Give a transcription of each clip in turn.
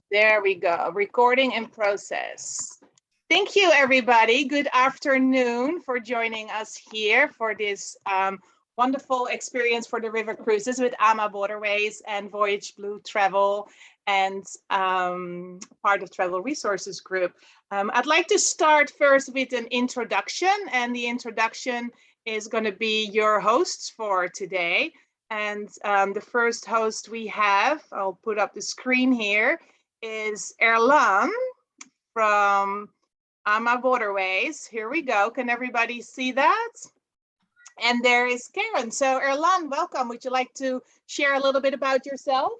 There we go. Recording in process. Thank you, everybody. Good afternoon for joining us here for this wonderful experience for the river cruises with AmaWaterways and Voyage Blue Travel and part of Travel Resources Group. I'd like to start first with an introduction, and the introduction is going to be your hosts for today. And the first host we have, I'll put up the screen here, is Erlan from AmaWaterways. Here we go. Can everybody see that? And there is Karen. So Erlan, welcome. Would you like to share a little bit about yourself?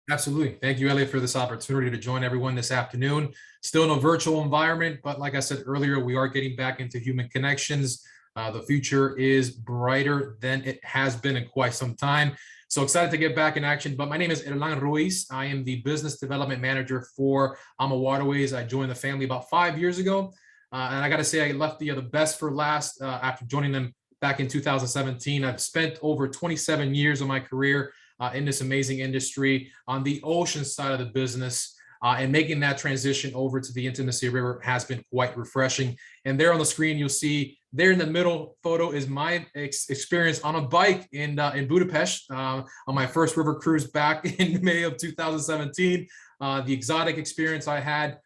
Absolutely. Thank you, Elliot, for this opportunity to join everyone this afternoon. Still in a virtual environment, but like I said earlier, we are getting back into human connections. The future is brighter than it has been in quite some time. So excited to get back in action. But my name is Erlan Ruiz. I am the business development manager for AmaWaterways. I joined the family about 5 years ago. And I got to say, I left the best for last after joining them back in 2017. I've spent over 27 years of my career in this amazing industry on the ocean side of the business. And making that transition over to the intimacy river has been quite refreshing. And there on the screen, you'll see there in the middle photo is my experience on a bike in Budapest on my first river cruise back in May of 2017. The exotic experience I had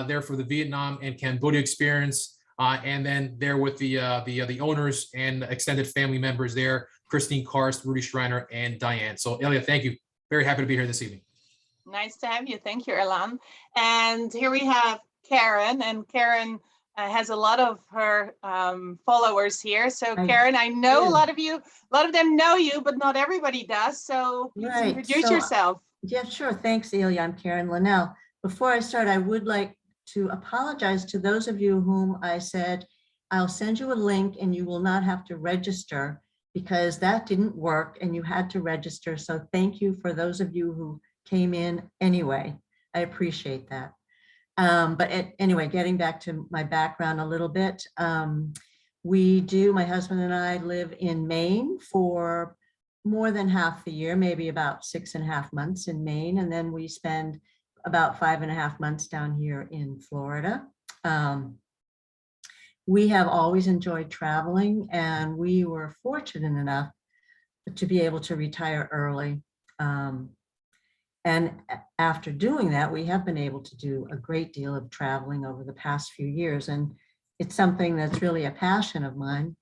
there for the Vietnam and Cambodia experience. And then there with the owners and extended family members there, Christine Karst, Rudy Schreiner, and Diane. So Elliot, thank you. Very happy to be here this evening. Nice to have you. Thank you, Erlan. And here we have Karen, and Karen has a lot of her followers here. So Karen, I know a lot of them know you, but not everybody does. So please introduce yourself. Yeah, sure. Thanks, Ilya. I'm Karen Linnell. Before I start, I would like to apologize to those of you whom I said, I'll send you a link and you will not have to register, because that didn't work and you had to register. So thank you for those of you who came in anyway. I appreciate that. Anyway, getting back to my background a little bit, my husband and I live in Maine for more than half the year, maybe about 6.5 months in Maine. And then we spend about 5.5 months down here in Florida. We have always enjoyed traveling, and we were fortunate enough to be able to retire early. And after doing that, we have been able to do a great deal of traveling over the past few years. And it's something that's really a passion of mine.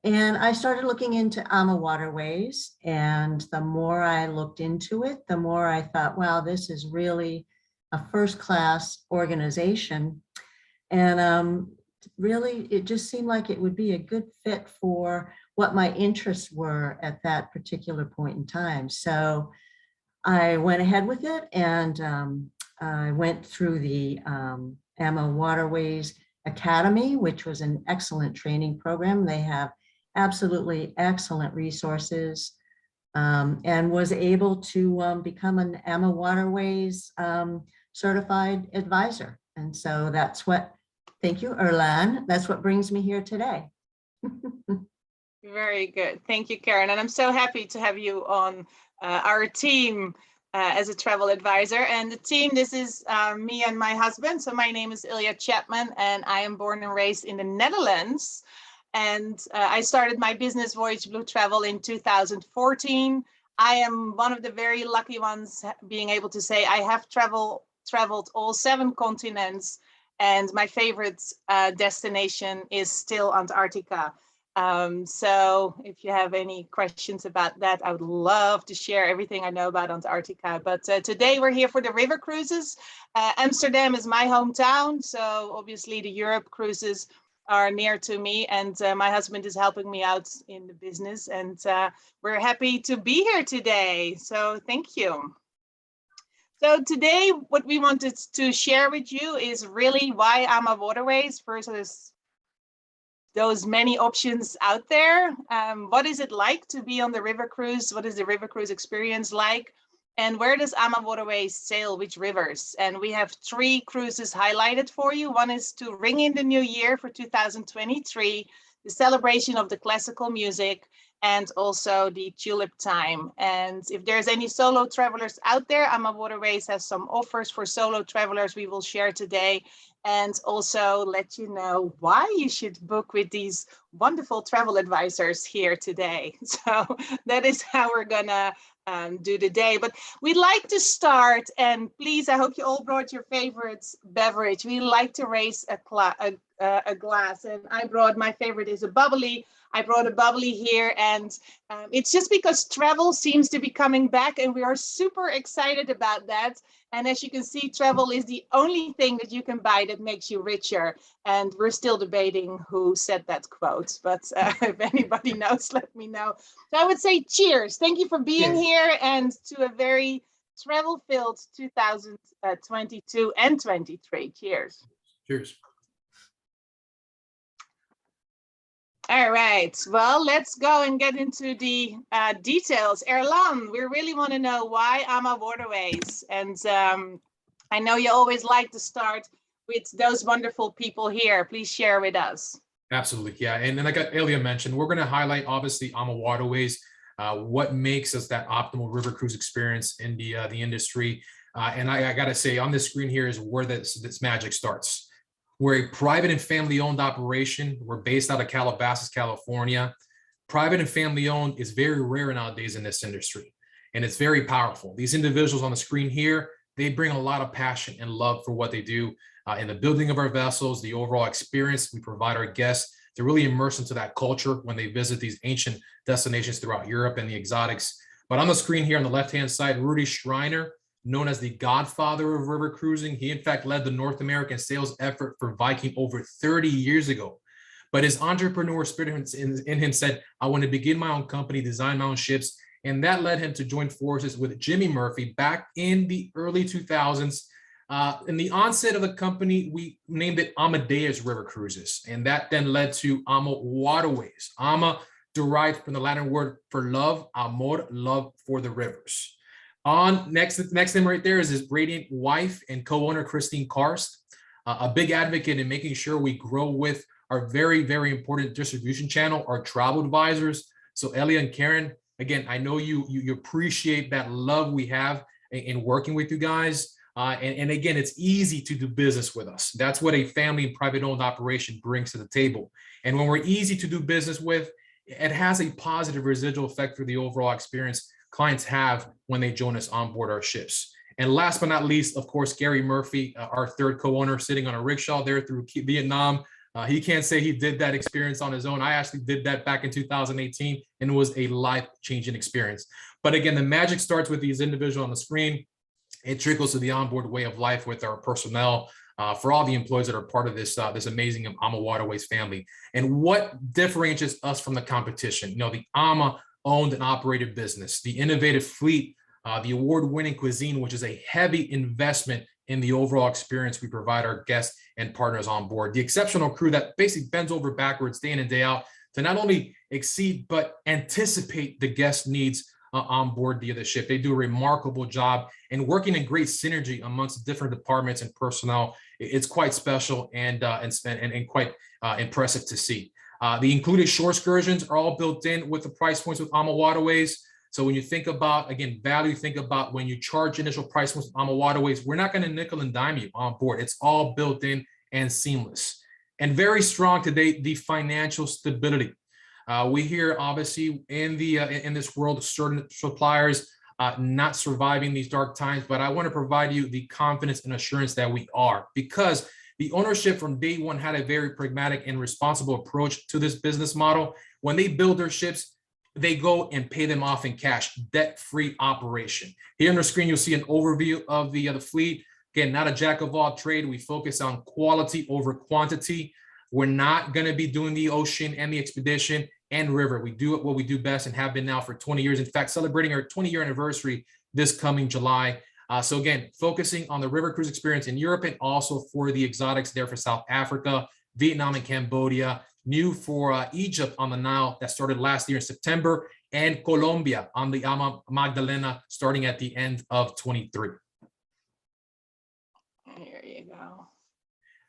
And I started looking into AmaWaterways, and the more I looked into it, the more I thought, wow, this is really a first-class organization. And really, it just seemed like it would be a good fit for what my interests were at that particular point in time. So I went ahead with it, and I went through the AmaWaterways Academy, which was an excellent training program. They have absolutely excellent resources, and was able to become an AmaWaterways certified advisor. And so that's what, thank you, Erlan, that's what brings me here today. Very good. Thank you, Karen. And I'm so happy to have you on our team as a travel advisor. And the team, this is me and my husband. So my name is Ilya Chapman, and I am born and raised in the Netherlands. And I started my business Voyage Blue Travel in 2014. I am one of the very lucky ones being able to say I have traveled all 7 continents, and my favorite destination is still Antarctica. So if you have any questions about that, I would love to share everything I know about Antarctica. But today we're here for the river cruises. Amsterdam is my hometown, so obviously the Europe cruises are near to me, and my husband is helping me out in the business, and we're happy to be here today. So thank you. So today, what we wanted to share with you is really why AmaWaterways versus those many options out there. What is it like to be on the river cruise? What is the river cruise experience like? And where does AmaWaterways sail which rivers? And we have 3 cruises highlighted for you. One is to ring in the new year for 2023, the celebration of the classical music. and also the tulip time. And if there's any solo travelers out there, AmaWaterways has some offers for solo travelers we will share today, and also let you know why you should book with these wonderful travel advisors here today. So that is how we're gonna do the day. But we'd like to start, and please, I hope you all brought your favorite beverage. We like to raise a glass, and I brought, my favorite is a bubbly. I brought a bubbly here, and it's just because travel seems to be coming back, and we are super excited about that. And as you can see, travel is the only thing that you can buy that makes you richer. And we're still debating who said that quote, but if anybody knows, let me know. So I would say cheers. Thank you for being here, and to a very travel-filled 2022 and 23. Cheers. Cheers. All right, well, let's go and get into the details. Erlan, we really want to know why AmaWaterways. And I know you always like to start with those wonderful people here. Please share with us. Absolutely, yeah. And like Elia mentioned, we're going to highlight, obviously, AmaWaterways, what makes us that optimal river cruise experience in the industry. And I got to say, on this screen here is where this magic starts. We're a private and family-owned operation. We're based out of Calabasas, California. Private and family-owned is very rare nowadays in this industry, and it's very powerful. These individuals on the screen here, they bring a lot of passion and love for what they do in the building of our vessels, the overall experience we provide our guests to really immerse into that culture when they visit these ancient destinations throughout Europe and the exotics. But on the screen here on the left-hand side, Rudy Schreiner, known as the godfather of river cruising. He, in fact, led the North American sales effort for Viking over 30 years ago. But his entrepreneur spirit in him said, I want to begin my own company, design my own ships. And that led him to join forces with Jimmy Murphy back in the early 2000s. In the onset of the company, we named it AmaWaterways River Cruises. And that then led to AmaWaterways. Ama derived from the Latin word for love, amor, love for the rivers. On next thing right there is his radiant wife and co-owner, Christine Karst, a big advocate in making sure we grow with our very, very important distribution channel, our travel advisors. So Elia and Karen, again, I know you appreciate that love we have in working with you guys. And again, it's easy to do business with us. That's what a family and private owned operation brings to the table. And when we're easy to do business with, it has a positive residual effect for the overall experience clients have when they join us on board our ships. And last but not least, of course, Gary Murphy, our third co-owner, sitting on a rickshaw there through Vietnam. He can't say he did that experience on his own. I actually did that back in 2018, and it was a life-changing experience. But again, the magic starts with these individuals on the screen. It trickles to the onboard way of life with our personnel, for all the employees that are part of this this amazing AmaWaterways family. And what differentiates us from the competition? You know, the Ama owned and operated business, the innovative fleet, the award-winning cuisine, which is a heavy investment in the overall experience we provide our guests and partners on board, the exceptional crew that basically bends over backwards day in and day out to not only exceed, but anticipate the guest needs on board the ship. They do a remarkable job and working in great synergy amongst different departments and personnel. It's quite special and quite impressive to see. The included shore excursions are all built in with the price points with AmaWaterways. So when you think about, again, value, think about when you charge initial price points with AmaWaterways, we're not going to nickel and dime you on board. It's all built in and seamless. And very strong today, the financial stability. We hear, obviously, in this world, certain suppliers not surviving these dark times, but I want to provide you the confidence and assurance that we are, because the ownership from day one had a very pragmatic and responsible approach to this business model. When they build their ships, they go and pay them off in cash, debt-free operation. Here on the screen, you'll see an overview of the fleet. Again, not a jack of all trade. We focus on quality over quantity. We're not going to be doing the ocean and the expedition and river. We do what we do best and have been now for 20 years. In fact, celebrating our 20-year anniversary this coming July. So again, focusing on the river cruise experience in Europe and also for the exotics there for South Africa, Vietnam and Cambodia, new for Egypt on the Nile that started last year in September, and Colombia on the Ama Magdalena starting at the end of 23. Here you go.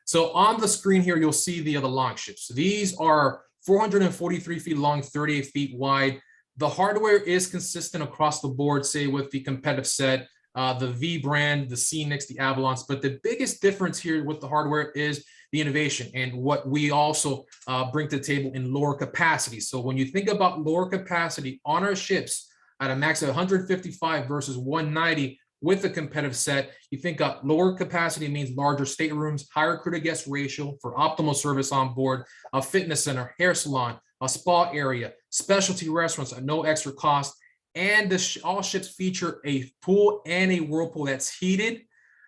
So on the screen here, you'll see the long ships. These are 443 feet long, 38 feet wide. The hardware is consistent across the board, say with the competitive set, the V brand, the Scenics, the Avalons, but the biggest difference here with the hardware is the innovation and what we also bring to the table in lower capacity. So when you think about lower capacity on our ships at a max of 155 versus 190 with the competitive set, you think lower capacity means larger staterooms, higher crew to guest ratio for optimal service on board, a fitness center, hair salon, a spa area, specialty restaurants at no extra cost, and all ships feature a pool and a whirlpool that's heated.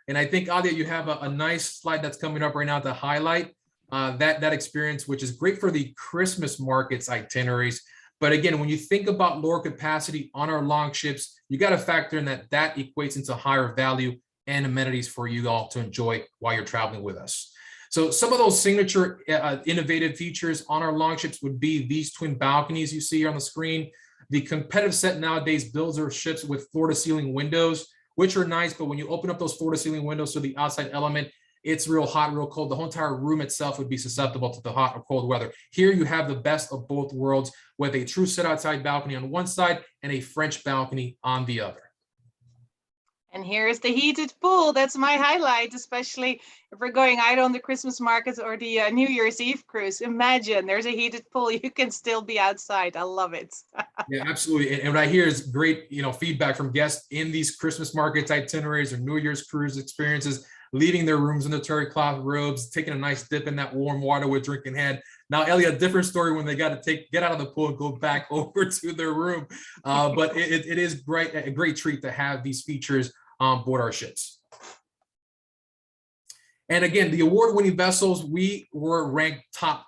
And I think, Alia, you have a nice slide that's coming up right now to highlight that experience, which is great for the Christmas markets itineraries. But again, when you think about lower capacity on our long ships, you got to factor in that equates into higher value and amenities for you all to enjoy while you're traveling with us. So some of those signature innovative features on our long ships would be these twin balconies you see on the screen. The competitive set nowadays builds their ships with floor-to-ceiling windows, which are nice, but when you open up those floor-to-ceiling windows to the outside element, it's real hot, real cold. The whole entire room itself would be susceptible to the hot or cold weather. Here you have the best of both worlds with a true sit-outside balcony on one side and a French balcony on the other. And here's the heated pool. That's my highlight, especially if we're going out on the Christmas markets or the New Year's Eve cruise. Imagine there's a heated pool. You can still be outside. I love it. Yeah, absolutely. And what I hear is great, feedback from guests in these Christmas markets itineraries or New Year's cruise experiences, leaving their rooms in the terry cloth robes, taking a nice dip in that warm water with drink in hand. Now, Ellie, a different story when they got to get out of the pool and go back over to their room. But it is a great treat to have these features on board our ships. And again, the award-winning vessels, we were ranked top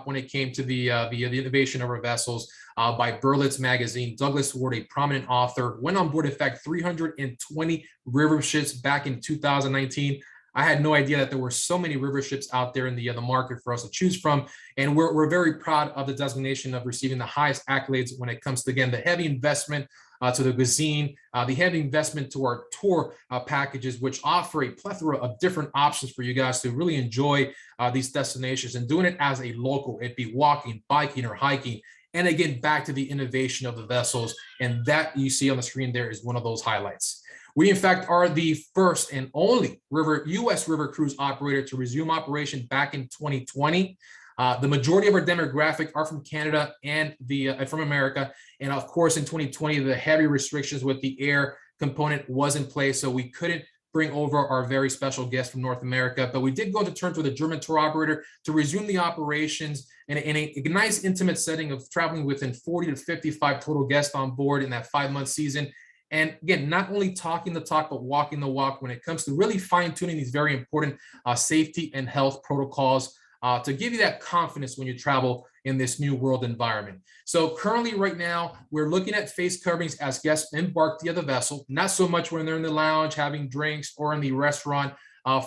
when it came to the innovation of our vessels by Berlitz magazine. Douglas Ward, a prominent author, went on board, in fact, 320 river ships back in 2019. I had no idea that there were so many river ships out there in the market for us to choose from. And we're very proud of the designation of receiving the highest accolades when it comes to, again, the heavy investment to the cuisine, the heavy investment to our tour packages, which offer a plethora of different options for you guys to really enjoy these destinations, and doing it as a local, it'd be walking, biking, or hiking. And again, back to the innovation of the vessels. And that you see on the screen there is one of those highlights. We, in fact, are the first and only U.S. river cruise operator to resume operation back in 2020. The majority of our demographic are from Canada and from America. And of course, in 2020, the heavy restrictions with the air component was in place, so we couldn't bring over our very special guest from North America. But we did go to terms with a German tour operator to resume the operations in a nice intimate setting of traveling within 40 to 55 total guests on board in that 5-month season. And again, not only talking the talk, but walking the walk when it comes to really fine-tuning these very important safety and health protocols to give you that confidence when you travel in this new world environment. So currently right now, we're looking at face coverings as guests embark via the vessel, not so much when they're in the lounge having drinks or in the restaurant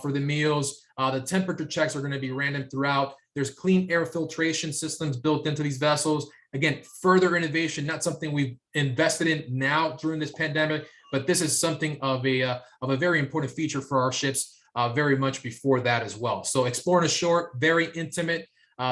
for the meals. The temperature checks are going to be random throughout. There's clean air filtration systems built into these vessels. Again, further innovation, not something we've invested in now during this pandemic, but this is something of a very important feature for our ships very much before that as well. So exploring ashore, very intimate.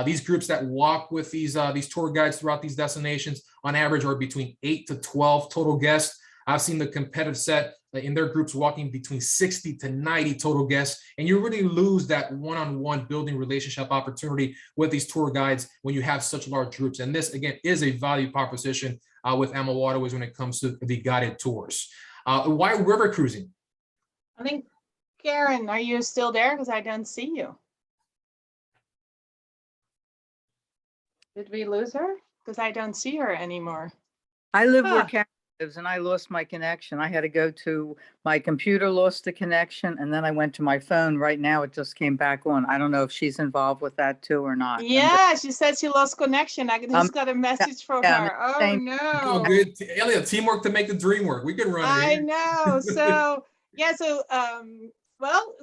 These groups that walk with these tour guides throughout these destinations on average are between 8 to 12 total guests. I've seen the competitive set in their groups walking between 60 to 90 total guests, and you really lose that one-on-one building relationship opportunity with these tour guides when you have such large groups. And this, again, is a value proposition with AmaWaterways when it comes to the guided tours. Why river cruising? I think, Karen, are you still there? Because I don't see you. Did we lose her? Because I don't see her anymore. I live where Karen lives, and I lost my connection. I had to go to my computer, lost the connection, and then I went to my phone. Right now, it just came back on. I don't know if she's involved with that too or not. Yeah, she said she lost connection. I just got a message from her. Oh no! Good, Elliot. Teamwork to make the dream work. We can run it. I know. So yeah. So well.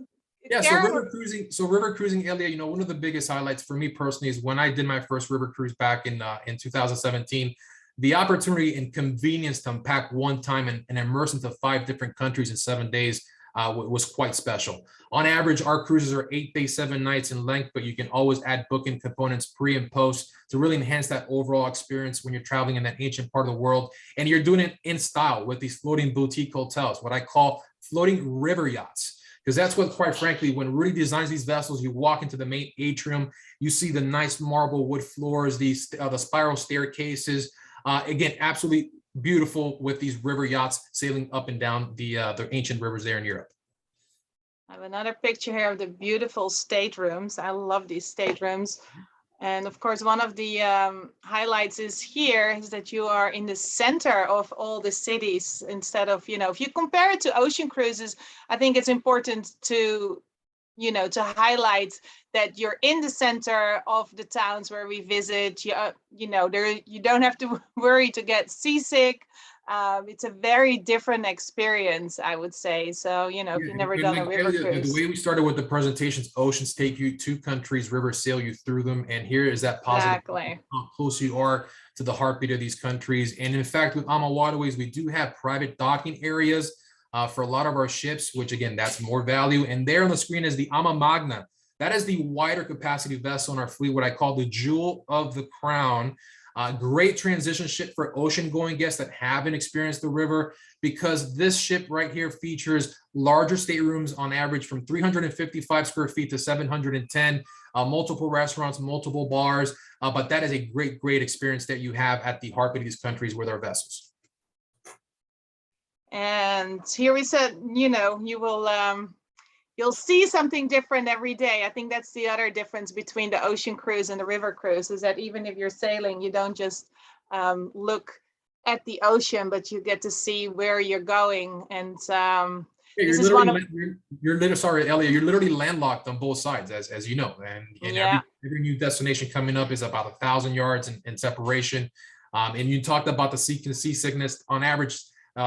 Yeah, Karen, so river cruising, Elia, one of the biggest highlights for me personally is when I did my first river cruise back in 2017, the opportunity and convenience to unpack one time and immerse into 5 different countries in 7 days was quite special. On average, our cruises are 8 days, 7 nights in length, but you can always add booking components pre and post to really enhance that overall experience when you're traveling in that ancient part of the world. And you're doing it in style with these floating boutique hotels, what I call floating river yachts. Because that's what, quite frankly, when Rudy designs these vessels, you walk into the main atrium, you see the nice marble wood floors, the spiral staircases. Again, absolutely beautiful with these river yachts sailing up and down the ancient rivers there in Europe. I have another picture here of the beautiful staterooms. I love these staterooms. And of course, one of the highlights is here is that you are in the center of all the cities instead of, if you compare it to ocean cruises, I think it's important to, to highlight that you're in the center of the towns where we visit. You don't have to worry to get seasick. It's a very different experience, I would say. So, if you've never done a river cruise. The way we started with the presentations, oceans take you to countries, rivers sail you through them. And here is that positive, exactly, how close you are to the heartbeat of these countries. And in fact, with AmaWaterways, we do have private docking areas for a lot of our ships, which again, that's more value. And there on the screen is the Ama Magna. That is the wider capacity vessel in our fleet, what I call the jewel of the crown. Great transition ship for ocean going guests that haven't experienced the river, because this ship right here features larger staterooms on average from 355 square feet to 710, multiple restaurants, multiple bars. But that is a great experience that you have at the heartbeat of these countries with our vessels. And here we said, you will, you'll see something different every day. I think that's the other difference between the ocean cruise and the river cruise, is that even if you're sailing, you don't just look at the ocean, but you get to see where you're going. And this is one of sorry, Elliot, you're literally landlocked on both sides, as you know. And yeah. every new destination coming up is about 1,000 yards in separation. And you talked about the seasickness. On average,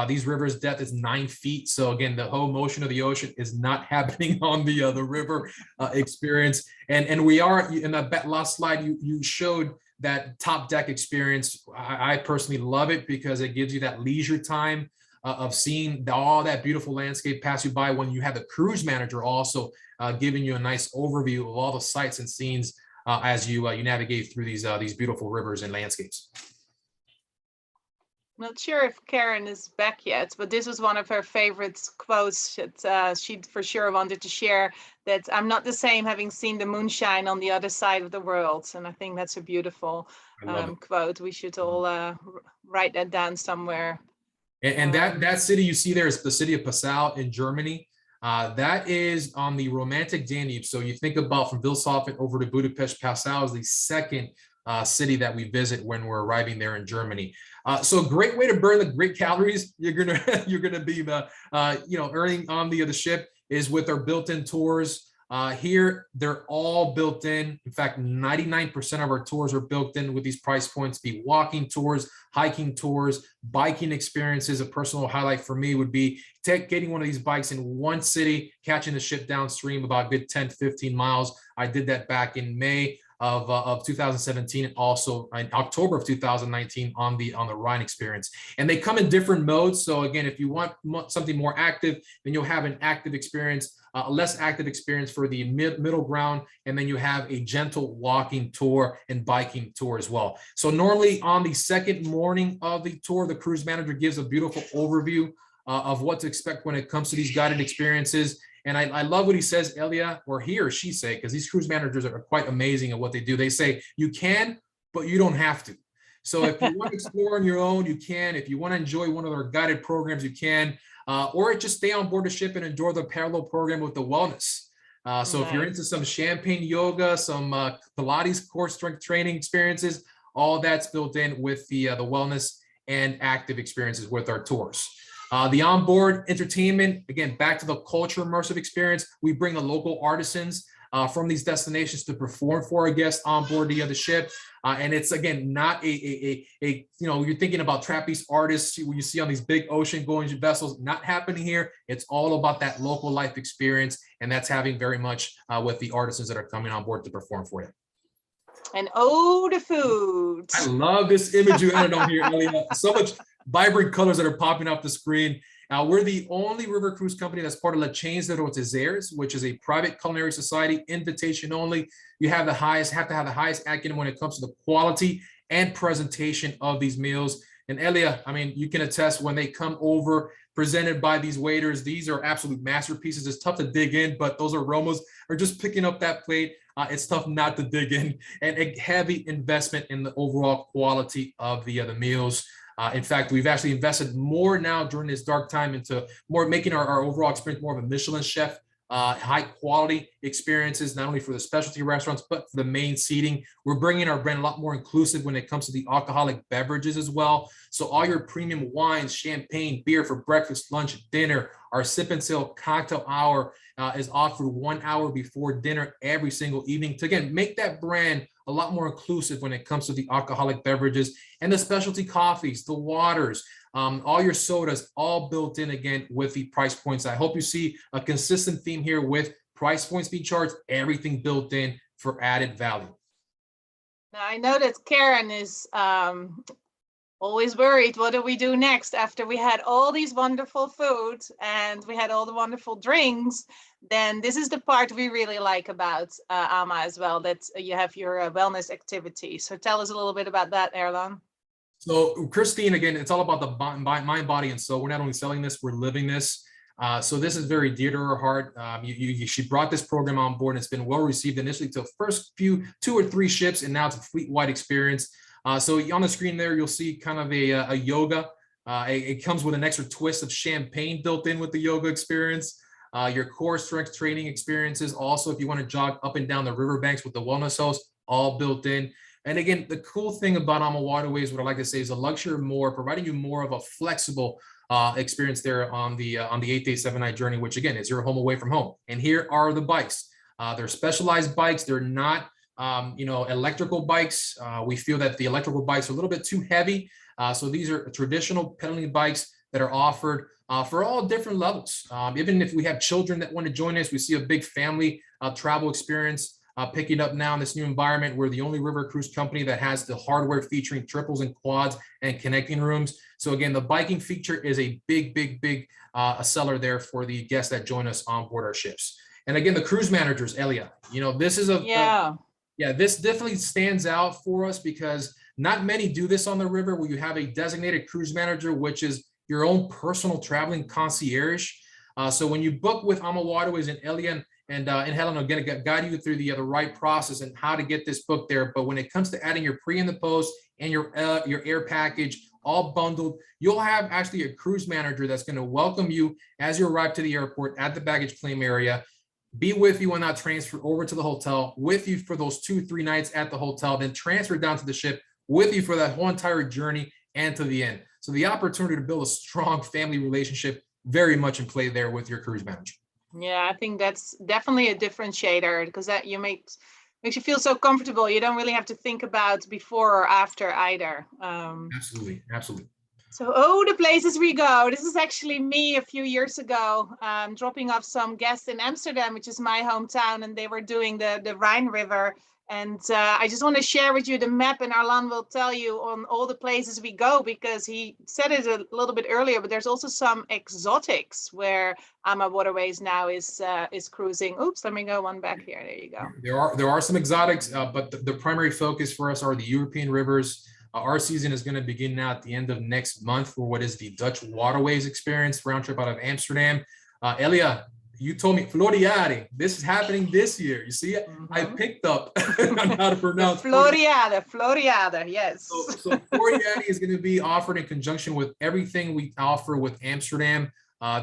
these rivers' depth is 9 feet. So again, the whole motion of the ocean is not happening on the river experience. And we are in that last slide, you showed that top deck experience. I personally love it because it gives you that leisure time of seeing all that beautiful landscape pass you by, when you have the cruise manager also giving you a nice overview of all the sights and scenes as you navigate through these beautiful rivers and landscapes. Not sure if Karen is back yet, but this was one of her favorite quotes that she for sure wanted to share, that I'm not the same having seen the moonshine on the other side of the world. And I think that's a beautiful quote. We should all write that down somewhere. And that city you see there is the city of Passau in Germany. That is on the romantic Danube. So you think about from Wilshofen over to Budapest, Passau is the second city that we visit when we're arriving there in Germany. So a great way to burn the great calories you're gonna be earning on the ship is with our built-in tours. Here they're all built in. In fact, 99% of our tours are built in with these price points. Be walking tours, hiking tours, biking experiences. A personal highlight for me would be getting one of these bikes in one city, catching the ship downstream about a good 10-15 miles. I did that back in May of 2017, and also in October of 2019 on the Rhine experience. And they come in different modes. So again, if you want something more active, then you'll have an active experience, a less active experience for the middle ground, and then you have a gentle walking tour and biking tour as well. So normally on the second morning of the tour, the cruise manager gives a beautiful overview of what to expect when it comes to these guided experiences. And I love what he says, Elia, or he or she say, because these cruise managers are quite amazing at what they do. They say, you can, but you don't have to. So if you want to explore on your own, you can. If you want to enjoy one of our guided programs, you can. Or just stay on board the ship and enjoy the parallel program with the wellness. So if you're into some champagne yoga, some Pilates core strength training experiences, all that's built in with the wellness and active experiences with our tours. The onboard entertainment, again, back to the culture immersive experience. We bring the local artisans from these destinations to perform for our guests on board the ship. And it's, again, not you're thinking about trapeze artists when you see on these big ocean going vessels, not happening here. It's all about that local life experience. And that's having very much with the artisans that are coming on board to perform for you. And oh, the food. I love this image you added on here, Elliot. So much vibrant colors that are popping off the screen. We're the only river cruise company that's part of La Chains de Rotezaires, which is a private culinary society, invitation only. You have to have the highest accolade when it comes to the quality and presentation of these meals. And Elia, I mean, you can attest when they come over, presented by these waiters, these are absolute masterpieces. It's tough to dig in, but those aromas are just picking up that plate. It's tough not to dig in, and a heavy investment in the overall quality of the meals. In fact, we've actually invested more now during this dark time into more making our overall experience more of a Michelin chef, high quality experiences, not only for the specialty restaurants, but for the main seating. We're bringing our brand a lot more inclusive when it comes to the alcoholic beverages as well. So all your premium wines, champagne, beer for breakfast, lunch, dinner, our sip and sail cocktail hour is offered 1 hour before dinner every single evening to, again, make that brand a lot more inclusive when it comes to the alcoholic beverages and the specialty coffees, the waters, all your sodas, all built in again with the price points. I hope you see a consistent theme here with price points being charged, everything built in for added value. Now I know that Karen is always worried, what do we do next after we had all these wonderful foods and we had all the wonderful drinks? Then this is the part we really like about Ama as well, that you have your wellness activities. So tell us a little bit about that, Erlan. So Christine, again, it's all about the mind, body, and soul. We're not only selling this, we're living this. So this is very dear to her heart. She brought this program on board, and it's been well received initially to the first 2 or 3 ships, and now it's a fleet-wide experience. So on the screen there, you'll see kind of a yoga. It comes with an extra twist of champagne built in with the yoga experience. Your core strength training experiences. Also, if you want to jog up and down the riverbanks with the wellness house, all built in. And again, the cool thing about AmaWaterways, what I like to say, is a luxury more, providing you more of a flexible experience there on the 8-day, 7-night journey, which again is your home away from home. And here are the bikes. They're specialized bikes. They're not electrical bikes. We feel that the electrical bikes are a little bit too heavy. So these are traditional pedaling bikes that are offered for all different levels. Even if we have children that want to join us, we see a big family travel experience picking up now in this new environment. We're the only river cruise company that has the hardware featuring triples and quads and connecting rooms. So again, the biking feature is a big a seller there for the guests that join us on board our ships. And again, the cruise managers, Elia, this is this definitely stands out for us because not many do this on the river, where you have a designated cruise manager, which is your own personal traveling concierge. So when you book with AmaWaterways and Elia and Helen are going to guide you through the right process and how to get this book there. But when it comes to adding your pre and the post and your air package all bundled, you'll have actually a cruise manager that's going to welcome you as you arrive to the airport at the baggage claim area, be with you on that transfer over to the hotel, with you for those 2-3 nights at the hotel, then transfer down to the ship with you for that whole entire journey and to the end. So the opportunity to build a strong family relationship very much in play there with your cruise manager. Yeah, I think that's definitely a differentiator, because that makes you feel so comfortable. You don't really have to think about before or after either. Absolutely. So, the places we go. This is actually me a few years ago, dropping off some guests in Amsterdam, which is my hometown, and they were doing the Rhine River. And I just want to share with you the map, and Arlan will tell you on all the places we go, because he said it a little bit earlier, but there's also some exotics where AmaWaterways now is cruising. Oops, let me go one back here. There you go. There are some exotics, but the primary focus for us are the European rivers. Our season is going to begin now at the end of next month for what is the Dutch Waterways experience, round trip out of Amsterdam. Elia, you told me Floriade. This is happening this year. You see it? Mm-hmm. I picked up on how to pronounce Floriade, yes. So Floriade is going to be offered in conjunction with everything we offer with Amsterdam.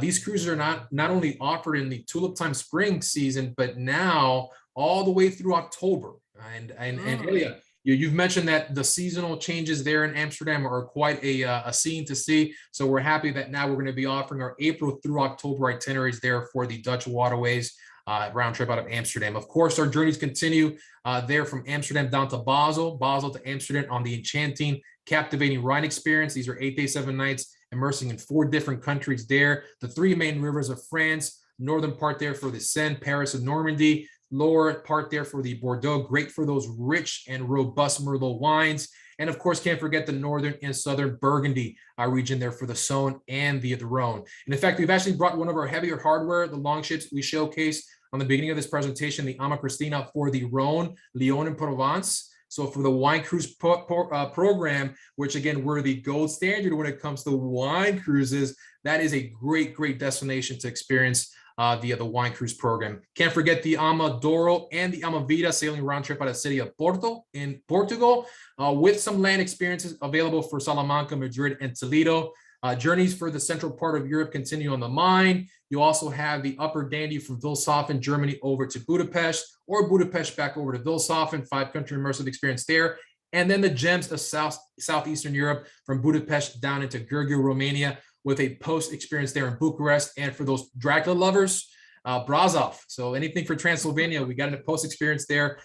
These cruises are not only offered in the tulip time spring season, but now all the way through October. And Elia, you've mentioned that the seasonal changes there in Amsterdam are quite a scene to see. So we're happy that now we're going to be offering our April through October itineraries there for the Dutch Waterways round trip out of Amsterdam. Of course, our journeys continue there from Amsterdam down to Basel to Amsterdam on the enchanting, captivating Rhine experience. These are 8-day, 7 nights, immersing in 4 different countries there. The 3 main rivers of France, northern part there for the Seine, Paris, and Normandy. Lower part there for the Bordeaux, great for those rich and robust Merlot wines. And of course, can't forget the northern and southern Burgundy region there for the Saône and the Rhone. And in fact, we've actually brought one of our heavier hardware, the longships we showcased on the beginning of this presentation, the Ama Cristina for the Rhone, Lyon, and Provence. So for the wine cruise program, which again, we're the gold standard when it comes to wine cruises, that is a great, great destination to experience the wine cruise program. Can't forget the Ama Douro and the Ama Vida sailing round trip out of the city of Porto in Portugal, with some land experiences available for Salamanca, Madrid, and Toledo. Journeys for the central part of Europe continue on the Main. You also have the Upper Dandy from Wilshofen, Germany, over to Budapest, or Budapest back over to Wilshofen, 5-country immersive experience there. And then the gems of Southeastern Europe from Budapest down into Giurgiu, Romania, with a post experience there in Bucharest. And for those Dracula lovers, Brasov. So anything for Transylvania, we got a post experience there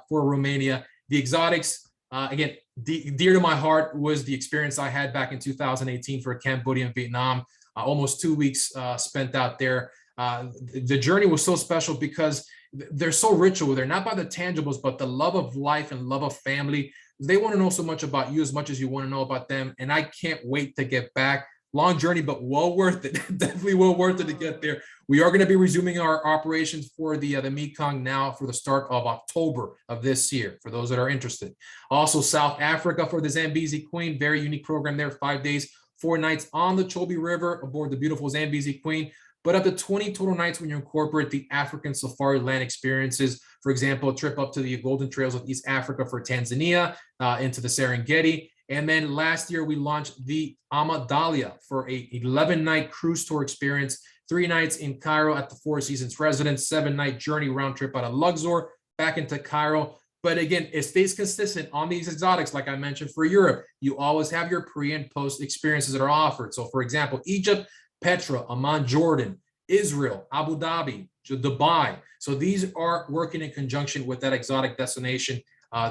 for Romania. The exotics, again, dear to my heart was the experience I had back in 2018 for Cambodia and Vietnam. Almost 2 weeks spent out there. The journey was so special because they're so ritual. They're not by the tangibles, but the love of life and love of family. They want to know so much about you as much as you want to know about them. And I can't wait to get back. Long journey, but well worth it. Definitely well worth it to get there. We are going to be resuming our operations for the Mekong now for the start of October of this year, for those that are interested. Also, South Africa for the Zambezi Queen, very unique program there, 5 days, 4 nights on the Chobe River aboard the beautiful Zambezi Queen, but up to 20 total nights when you incorporate the African safari land experiences. For example, a trip up to the Golden Trails of East Africa for Tanzania, into the Serengeti. And then last year, we launched the Ama Dahlia for a 11-night cruise tour experience, 3 nights in Cairo at the Four Seasons residence, 7-night journey round trip out of Luxor back into Cairo. But again, it stays consistent on these exotics. Like I mentioned for Europe, you always have your pre and post experiences that are offered. So for example, Egypt, Petra, Amman, Jordan, Israel, Abu Dhabi, Dubai. So these are working in conjunction with that exotic destination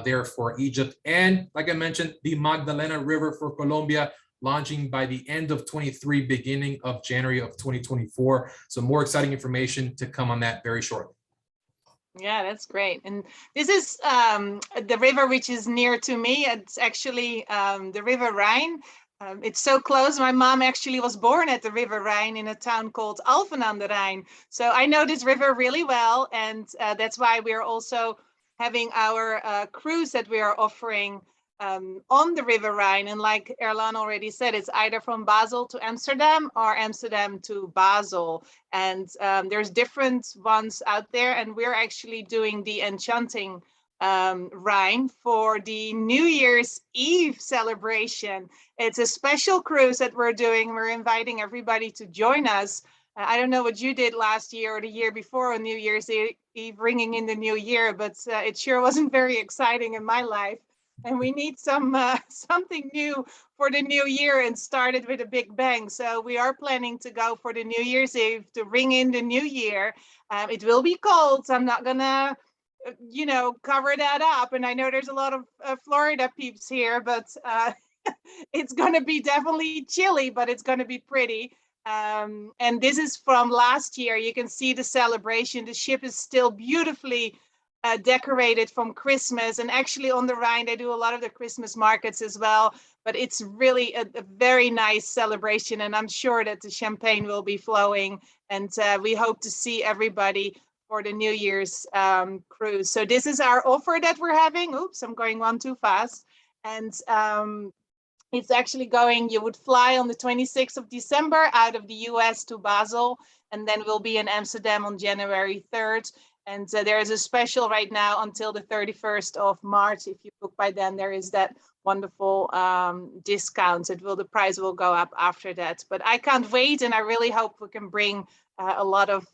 there for Egypt. And like I mentioned, the Magdalena River for Colombia, launching by the end of 23, beginning of January of 2024. So more exciting information to come on that very shortly. Yeah, that's great. And this is the river which is near to me. It's actually the River Rhine. It's so close. My mom actually was born at the River Rhine in a town called Alphen aan de Rijn. So I know this river really well. And that's why we're also having our cruise that we are offering on the River Rhine. And like Erlan already said, it's either from Basel to Amsterdam or Amsterdam to Basel. And there's different ones out there. And we're actually doing the Enchanting Rhine for the New Year's Eve celebration. It's a special cruise that we're doing. We're inviting everybody to join us. I don't know what you did last year or the year before on New Year's Eve, ringing in the new year, but it sure wasn't very exciting in my life. And we need something new for the new year and started with a big bang. So we are planning to go for the New Year's Eve to ring in the new year. It will be cold. So I'm not gonna, cover that up. And I know there's a lot of Florida peeps here, but it's gonna be definitely chilly, but it's gonna be pretty. And this is from last year. You can see the celebration. The ship is still beautifully decorated from Christmas, and actually on the Rhine they do a lot of the Christmas markets as well, but it's really a very nice celebration, and I'm sure that the champagne will be flowing, and we hope to see everybody for the New Year's cruise. So this is our offer that we're having. Oops, I'm going on too fast. And it's actually going, you would fly on the 26th of December out of the US to Basel, and then we'll be in Amsterdam on January 3rd. And there is a special right now until the 31st of March. If you book by then, there is that wonderful discount. The price will go up after that. But I can't wait, and I really hope we can bring a lot of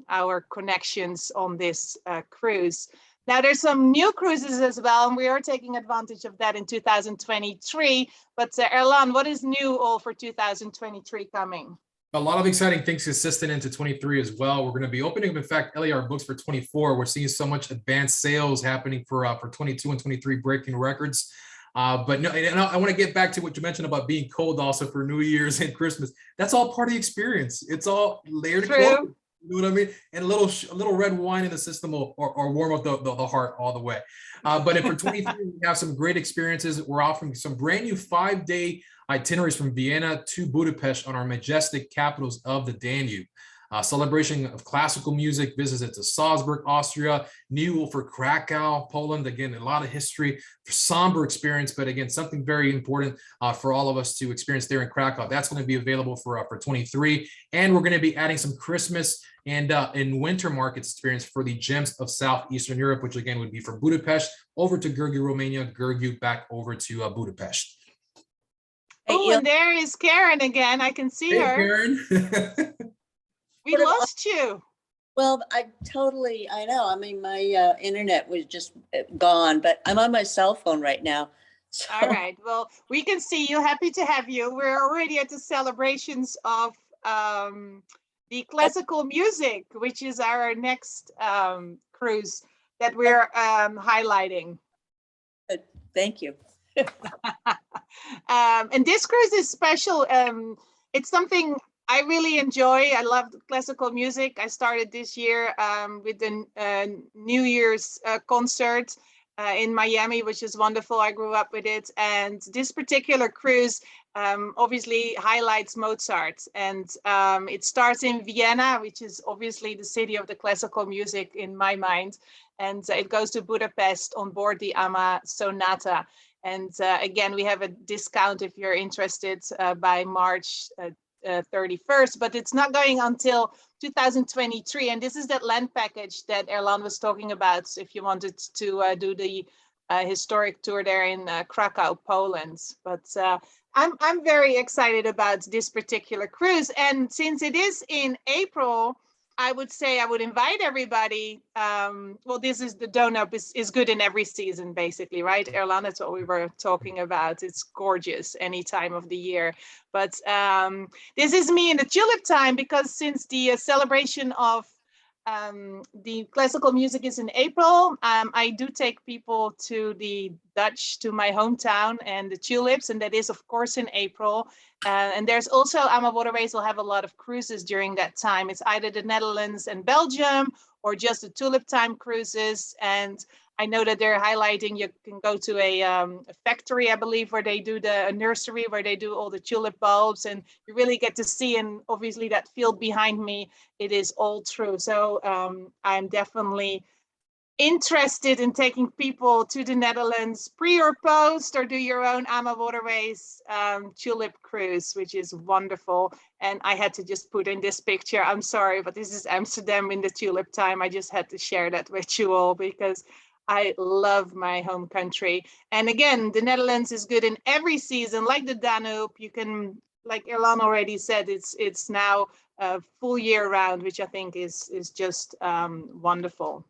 our connections on this cruise. Now, there's some new cruises as well, and we are taking advantage of that in 2023. But Erlan, what is new all for 2023 coming? A lot of exciting things consistent into 23 as well. We're going to be opening, in fact, Ellie, our books for 24. We're seeing so much advanced sales happening for 22 and 23, breaking records. But no, and I want to get back to what you mentioned about being cold also for New Year's and Christmas. That's all part of the experience. It's all layered. You know what I mean? And a little red wine in the system will or warm up the heart all the way. But for 23, we have some great experiences. We're offering some brand new 5-day itineraries from Vienna to Budapest on our majestic capitals of the Danube. Celebration of classical music, visits to Salzburg, Austria, New for Krakow, Poland. Again, a lot of history, somber experience, but again, something very important for all of us to experience there in Krakow. That's going to be available for 23. And we're going to be adding some Christmas and in winter markets experience for the gems of Southeastern Europe, which again would be from Budapest over to Gurgu, Romania, Gurgu back over to Budapest. Oh, and there is Karen again. I can see her. Karen. We lost you. Well, I know. I mean, my internet was just gone, but I'm on my cell phone right now. So. All right. Well, we can see you. Happy to have you. We're already at the celebrations of the classical music, which is our next cruise that we're highlighting. Thank you. And this cruise is special. It's something I really enjoy. I love classical music. I started this year with the New Year's concert in Miami, which is wonderful. I grew up with it. And this particular cruise obviously highlights Mozart. And it starts in Vienna, which is obviously the city of the classical music in my mind. And it goes to Budapest on board the Ama Sonata. And again, we have a discount if you're interested by March 31st, but it's not going until 2023. And this is that land package that Erlan was talking about. So if you wanted to do the historic tour there in Krakow, Poland. But I'm very excited about this particular cruise. And since it is in April, I would say I would invite everybody. Well, this is the Donau is good in every season, basically, right? Erlan, that's what we were talking about. It's gorgeous any time of the year. But this is me in the tulip time, because since the celebration of the classical music is in April, I do take people to the Dutch, to my hometown, and the tulips, and that is of course in April. And there's also AmaWaterways will have a lot of cruises during that time. It's either the Netherlands and Belgium or just the tulip time cruises. And I know that they're highlighting, you can go to a factory, I believe, where they do a nursery, where they do all the tulip bulbs, and you really get to see, and obviously that field behind me, it is all true. So I'm definitely interested in taking people to the Netherlands, pre or post, or do your own AmaWaterways tulip cruise, which is wonderful. And I had to just put in this picture. I'm sorry, but this is Amsterdam in the tulip time. I just had to share that with you all because I love my home country. And again, the Netherlands is good in every season, like the Danube. You can, like Erlan already said, it's now full year round, which I think is just wonderful.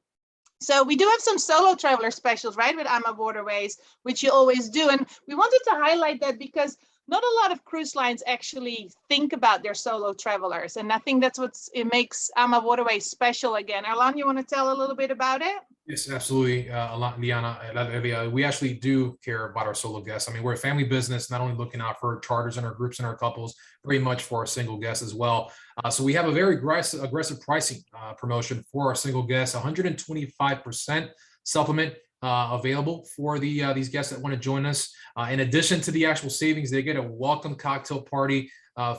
So we do have some solo traveler specials, right, with AmaWaterways, which you always do. And we wanted to highlight that because not a lot of cruise lines actually think about their solo travelers. And I think that's what it makes AmaWaterways special again. Erlan, you want to tell a little bit about it? Yes, absolutely, Liana. We actually do care about our solo guests. I mean, we're a family business, not only looking out for charters and our groups and our couples, very much for our single guests as well. So we have a very aggressive pricing promotion for our single guests, 125% supplement available for these guests that want to join us. In addition to the actual savings, they get a welcome cocktail party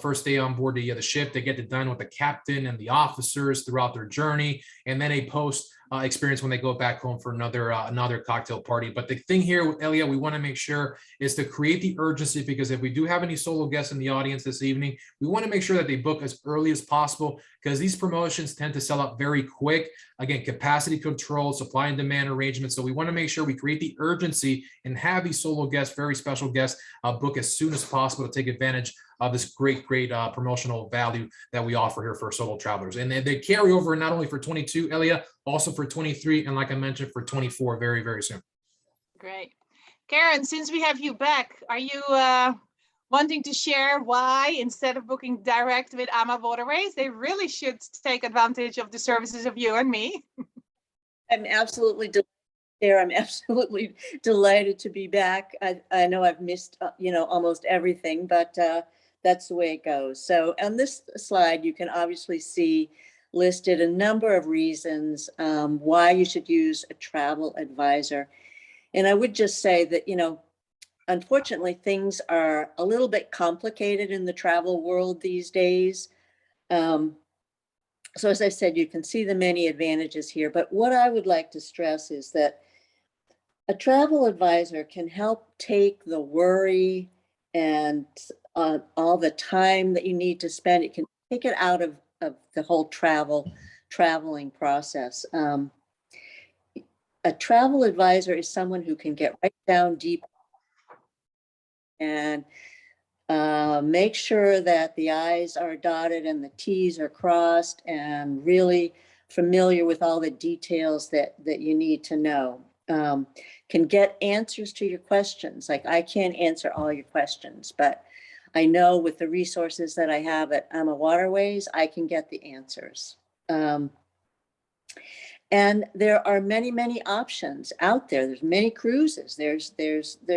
first day on board the ship. They get to dine with the captain and the officers throughout their journey, and then a post experience when they go back home for another cocktail party. But the thing here with Elia, we want to make sure is to create the urgency, because if we do have any solo guests in the audience this evening, we want to make sure that they book as early as possible, because these promotions tend to sell out very quick. Again, capacity control, supply and demand arrangements. So we want to make sure we create the urgency and have these solo guests, very special guests, book as soon as possible to take advantage of this great promotional value that we offer here for solo travelers. And they carry over not only for 22, Elia, also for 23, and like I mentioned, for 24 very, very soon. Great. Karen, since we have you back, are you wanting to share why, instead of booking direct with AmaWaterways, they really should take advantage of the services of you and me? I'm absolutely delighted to be back. I know I've missed almost everything, but that's the way it goes. So on this slide, you can obviously see listed a number of reasons why you should use a travel advisor. And I would just say that, unfortunately, things are a little bit complicated in the travel world these days. So as I said, you can see the many advantages here, but what I would like to stress is that a travel advisor can help take the worry and all the time that you need to spend. It can take it out of the whole traveling process. A travel advisor is someone who can get right down deep and make sure that the I's are dotted and the T's are crossed, and really familiar with all the details that you need to know. Can get answers to your questions. Like, I can't answer all your questions, but I know with the resources that I have at AmaWaterways, I can get the answers. And there are many, many options out there. There's many cruises. There's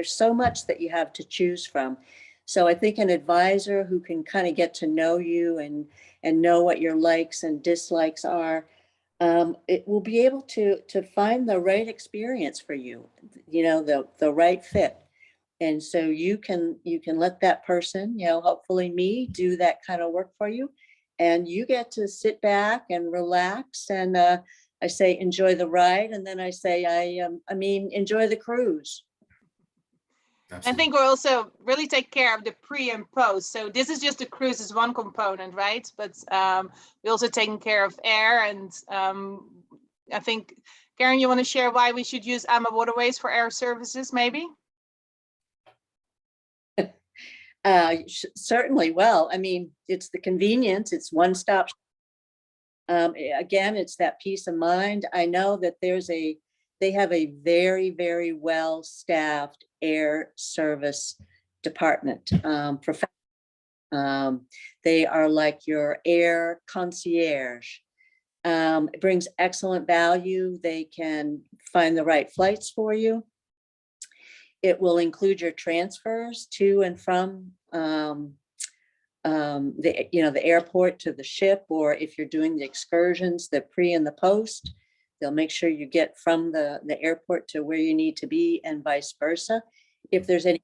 so much that you have to choose from. So I think an advisor who can kind of get to know you and know what your likes and dislikes are, it will be able to find the right experience for you, the right fit. And so you can let that person, hopefully me, do that kind of work for you. And you get to sit back and relax. And I say, enjoy the ride. And then I say, enjoy the cruise. Absolutely. I think we'll also really take care of the pre and post. So this is just the cruise is one component, right? But we're also taking care of air. And I think, Karen, you want to share why we should use AmaWaterways for air services, maybe? Certainly. Well, it's the convenience. It's one-stop. Again, it's that peace of mind. I know that they have a very, very well-staffed air service department. They are like your air concierge. It brings excellent value. They can find the right flights for you. It will include your transfers to and from the airport to the ship, or if you're doing the excursions, the pre and the post, they'll make sure you get from the airport to where you need to be, and vice versa. If there's any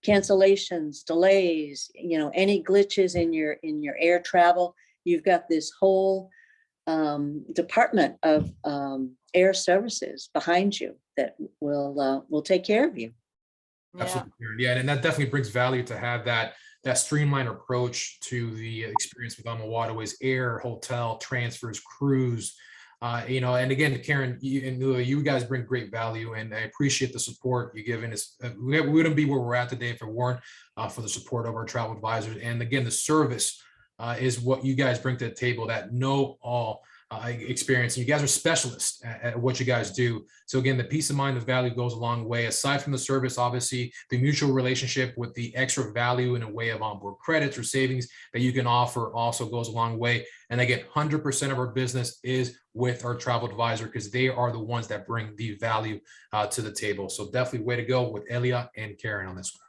cancellations, delays, any glitches in your air travel, you've got this whole department of air services behind you that will take care of you. Absolutely. Yeah, and that definitely brings value to have that streamlined approach to the experience with AmaWaterways air, hotel, transfers, cruise. And again, Karen, you guys bring great value, and I appreciate the support you given us. We wouldn't be where we're at today if it weren't for the support of our travel advisors. And again, the service is what you guys bring to the table, that know-all experience. And you guys are specialists at what you guys do. So again, the peace of mind, the value goes a long way. Aside from the service, obviously, the mutual relationship with the extra value in a way of onboard credits or savings that you can offer also goes a long way. And again, 100% of our business is with our travel advisor, because they are the ones that bring the value to the table. So definitely way to go with Elia and Karen on this one.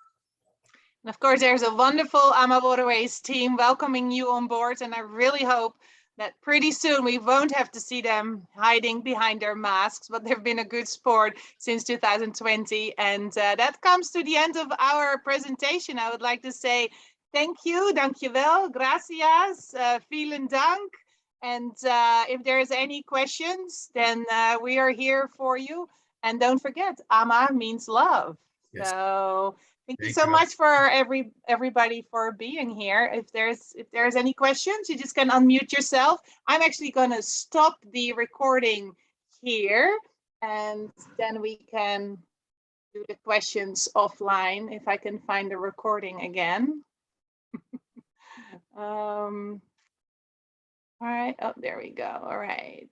And of course, there's a wonderful AmaWaterways team welcoming you on board. And I really hope that pretty soon we won't have to see them hiding behind their masks, but they've been a good sport since 2020. And that comes to the end of our presentation. I would like to say thank you, dankjewel, gracias, vielen dank. And if there's any questions, then we are here for you. And don't forget, Ama means love. Yes. So thank you so much for everybody for being here. If there's any questions, you just can unmute yourself. I'm actually going to stop the recording here, and then we can do the questions offline if I can find the recording again. All right. Oh, there we go. All right.